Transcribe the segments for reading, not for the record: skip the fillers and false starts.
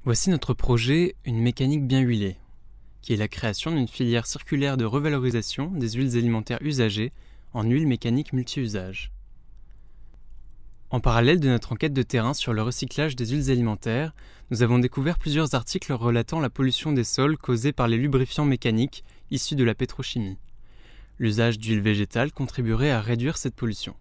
Voici notre projet Une mécanique bien huilée, qui est la création d'une filière circulaire de revalorisation des huiles alimentaires usagées en huiles mécaniques multi-usages. En parallèle de notre enquête de terrain sur le recyclage des huiles alimentaires, nous avons découvert plusieurs articles relatant la pollution des sols causée par les lubrifiants mécaniques issus de la pétrochimie. L'usage d'huile végétale contribuerait à réduire cette pollution.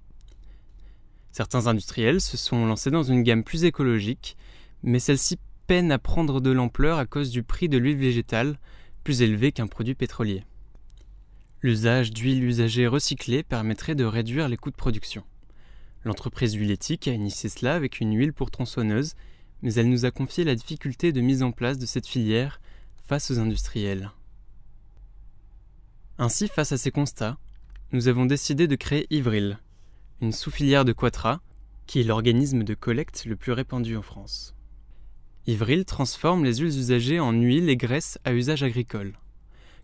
Certains industriels se sont lancés dans une gamme plus écologique, mais celle-ci peine à prendre de l'ampleur à cause du prix de l'huile végétale, plus élevé qu'un produit pétrolier. L'usage d'huile usagée recyclée permettrait de réduire les coûts de production. L'entreprise Huiléthique a initié cela avec une huile pour tronçonneuse, mais elle nous a confié la difficulté de mise en place de cette filière face aux industriels. Ainsi, face à ces constats, nous avons décidé de créer Ivril, une sous-filière de Quatra, qui est l'organisme de collecte le plus répandu en France. Ivril transforme les huiles usagées en huiles et graisses à usage agricole.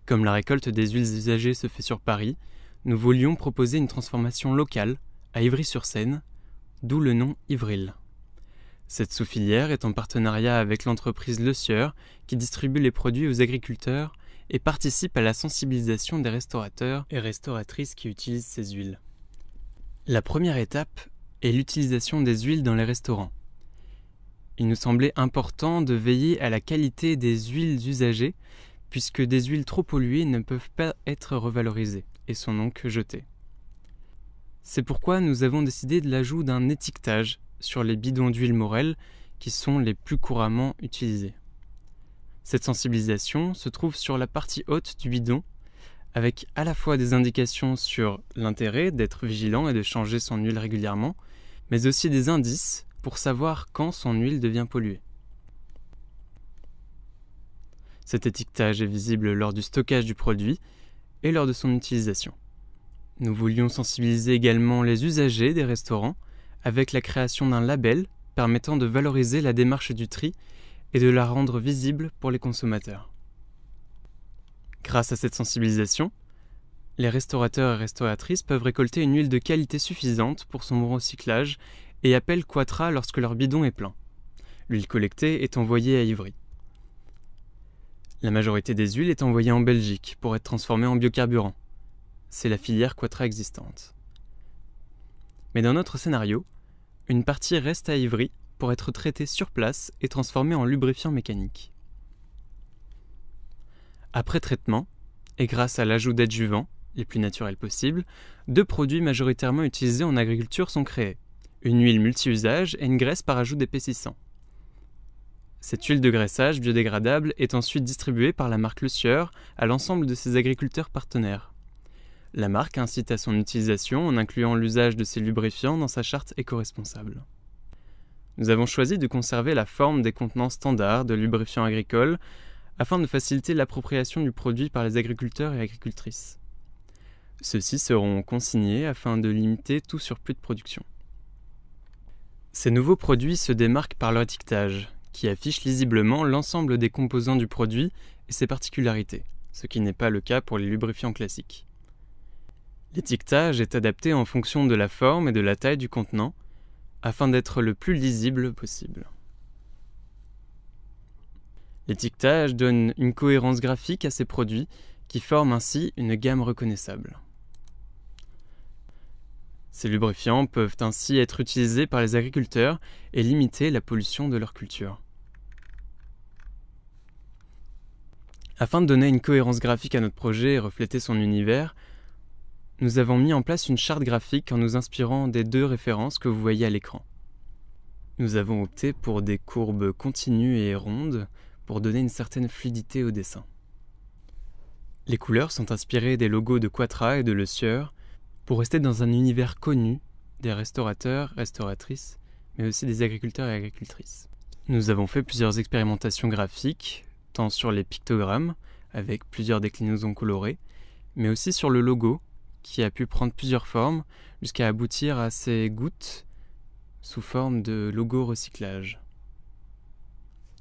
Comme la récolte des huiles usagées se fait sur Paris, nous voulions proposer une transformation locale à Ivry-sur-Seine, d'où le nom Ivril. Cette sous-filière est en partenariat avec l'entreprise Le Sieur qui distribue les produits aux agriculteurs et participe à la sensibilisation des restaurateurs et restauratrices qui utilisent ces huiles. La première étape est l'utilisation des huiles dans les restaurants. Il nous semblait important de veiller à la qualité des huiles usagées puisque des huiles trop polluées ne peuvent pas être revalorisées et sont donc jetées. C'est pourquoi nous avons décidé de l'ajout d'un étiquetage sur les bidons d'huile Morel qui sont les plus couramment utilisés. Cette sensibilisation se trouve sur la partie haute du bidon avec à la fois des indications sur l'intérêt d'être vigilant et de changer son huile régulièrement, mais aussi des indices pour savoir quand son huile devient polluée. Cet étiquetage est visible lors du stockage du produit et lors de son utilisation. Nous voulions sensibiliser également les usagers des restaurants avec la création d'un label permettant de valoriser la démarche du tri et de la rendre visible pour les consommateurs. Grâce à cette sensibilisation, les restaurateurs et restauratrices peuvent récolter une huile de qualité suffisante pour son bon recyclage et appellent Quatra lorsque leur bidon est plein. L'huile collectée est envoyée à Ivry. La majorité des huiles est envoyée en Belgique pour être transformée en biocarburant. C'est la filière Quatra existante. Mais dans notre scénario, une partie reste à Ivry pour être traitée sur place et transformée en lubrifiant mécanique. Après traitement, et grâce à l'ajout d'adjuvants, les plus naturels possibles, 2 produits majoritairement utilisés en agriculture sont créés. Une huile multi-usage et une graisse par ajout d'épaississant. Cette huile de graissage biodégradable est ensuite distribuée par la marque Le Sieur à l'ensemble de ses agriculteurs partenaires. La marque incite à son utilisation en incluant l'usage de ces lubrifiants dans sa charte éco-responsable. Nous avons choisi de conserver la forme des contenants standards de lubrifiants agricoles afin de faciliter l'appropriation du produit par les agriculteurs et agricultrices. Ceux-ci seront consignés afin de limiter tout surplus de production. Ces nouveaux produits se démarquent par leur étiquetage, qui affiche lisiblement l'ensemble des composants du produit et ses particularités, ce qui n'est pas le cas pour les lubrifiants classiques. L'étiquetage est adapté en fonction de la forme et de la taille du contenant, afin d'être le plus lisible possible. L'étiquetage donne une cohérence graphique à ces produits, qui forment ainsi une gamme reconnaissable. Ces lubrifiants peuvent ainsi être utilisés par les agriculteurs et limiter la pollution de leur culture. Afin de donner une cohérence graphique à notre projet et refléter son univers, nous avons mis en place une charte graphique en nous inspirant des 2 références que vous voyez à l'écran. Nous avons opté pour des courbes continues et rondes pour donner une certaine fluidité au dessin. Les couleurs sont inspirées des logos de Quatra et de Le Sieur pour rester dans un univers connu des restaurateurs, restauratrices, mais aussi des agriculteurs et agricultrices. Nous avons fait plusieurs expérimentations graphiques, tant sur les pictogrammes, avec plusieurs déclinaisons colorées, mais aussi sur le logo, qui a pu prendre plusieurs formes jusqu'à aboutir à ces gouttes sous forme de logo recyclage.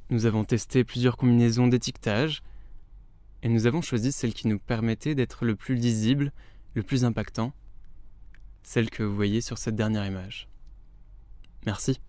Nous avons testé plusieurs combinaisons d'étiquetage et nous avons choisi celle qui nous permettait d'être le plus lisible, le plus impactant, celle que vous voyez sur cette dernière image. Merci.